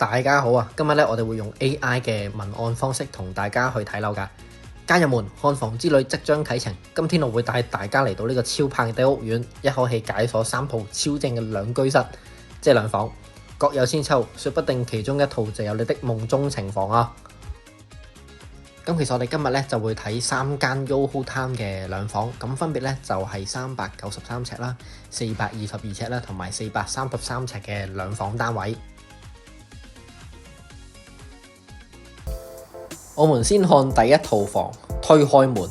大家好啊！今日咧我哋會用 AI 嘅文案方式同大家去睇樓㗎。家人們，看房之旅即將啟程。今天我會帶大家嚟到呢個超棒嘅屋苑，一口氣解鎖3套超正嘅兩居室，即係兩房，各有千秋，說不定其中一套就有你的夢中情房啊！咁其實我哋今日咧就會睇3間 YOHO Town 嘅兩房，咁分別咧就係393尺啦、422尺啦同埋433尺嘅兩房單位。我們先看第一套房，推開門，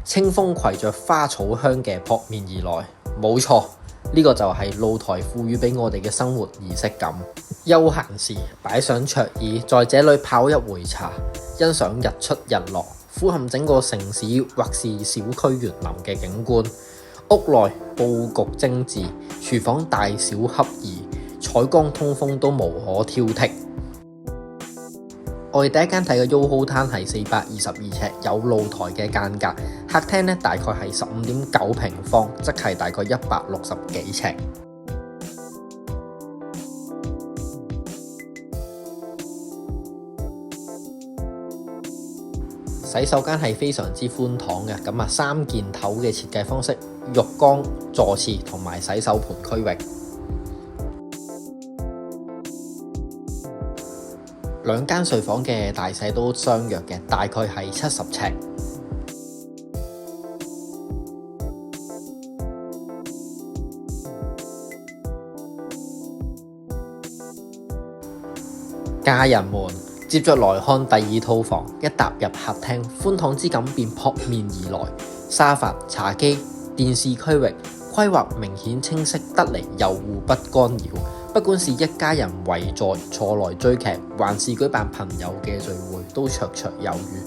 清風攜着花草香嘅撲面而來。冇錯，呢個就係露台賦予俾我哋嘅生活儀式感。休閒時擺上桌椅，在這裏泡一回茶，欣賞日出日落，俯瞰整個城市或是小區園林嘅景觀。屋內佈局精緻，廚房大小合宜，採光通風都無可挑剔。我哋第一間睇嘅 YOHO Town 係422尺，有露台嘅間隔，客廳咧大概係15.9平方，即係大概160幾尺。洗手間係非常之寬敞嘅，咁3件頭嘅設計方式，浴缸、坐廁同埋洗手盆區域。兩間睡房嘅大細都相若嘅，大概係70尺。家人們，接着來看第二套房，一踏入客廳，寬敞之感便撲面而來。沙發、茶几、電視區域規劃明顯清晰得嚟，又互不干擾。不管是一家人圍坐來追劇，還是舉辦朋友嘅聚會，都綽綽有餘。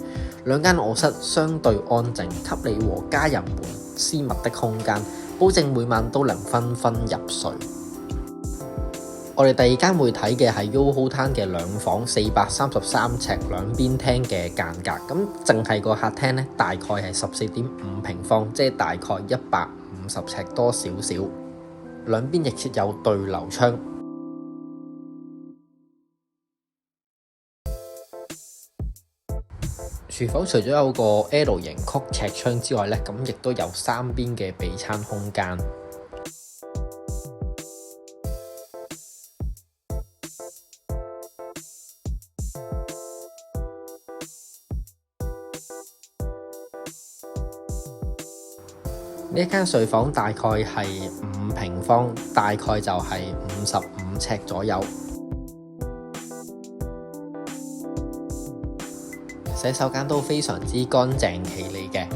兩間臥室相對安靜，給你和家人們私密的空間，保證每晚都能紛紛入睡。我哋第二間會睇嘅係 YOHO Town 嘅兩房，433尺兩邊廳嘅間隔。咁淨係個客廳咧，大概係14.5平方，即係大概150尺多少少。兩邊亦設有對流窗。廚房除咗有個 L 型曲尺窗之外咧，咁亦都有3邊嘅備餐空間。呢一間睡房大概係5平方，大概就係55尺左右。洗手間都非常之乾淨企理嘅。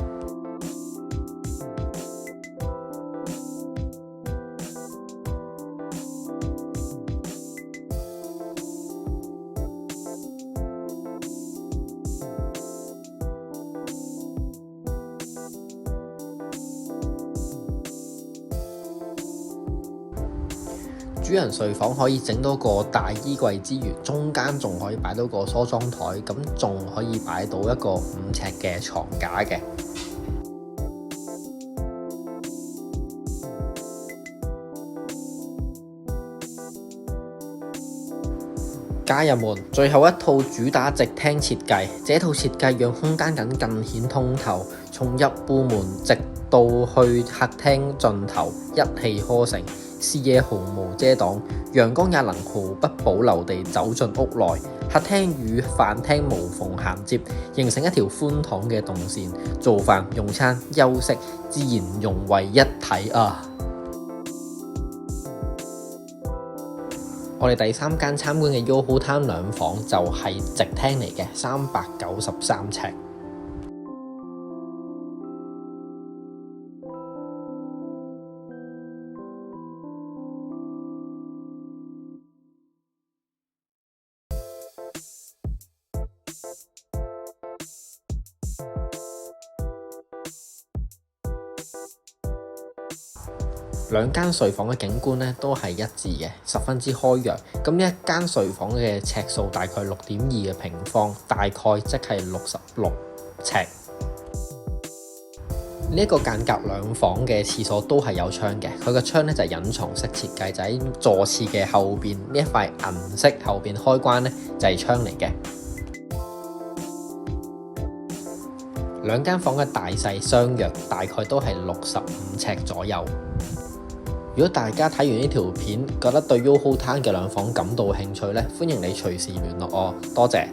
主人睡房可以整多個大衣櫃之餘，中間仲可以擺到個梳妝台，咁仲可以擺到一個5尺嘅床架嘅。家人們，最後一套主打直廳設計，這套設計讓空間感更顯通透，從入戶門直到去客廳盡頭一氣呵成。視野毫無遮擋，陽光也能毫不保留地走進屋內。客廳與飯廳無縫銜接，形成一條寬敞嘅動線。做飯、用餐、休息，自然融為一體啊！我哋第3間參觀嘅 YOHO Town 兩房就係直廳嚟嘅，393尺。兩間睡房嘅景觀咧都係一致嘅，十分之開揚。咁呢一間睡房嘅尺數大概6.2嘅平方，大概即係66尺。呢一個間隔兩房嘅廁所都係有窗嘅，佢個窗咧就係隱藏式設計，就喺座廁嘅後邊呢一塊銀色後邊開關咧就係窗嚟嘅。兩間房嘅大細相約，大概都係65尺左右。如果大家睇完呢條片，覺得對 YOHO Town 嘅兩房感到興趣咧，歡迎你隨時聯絡我，多謝。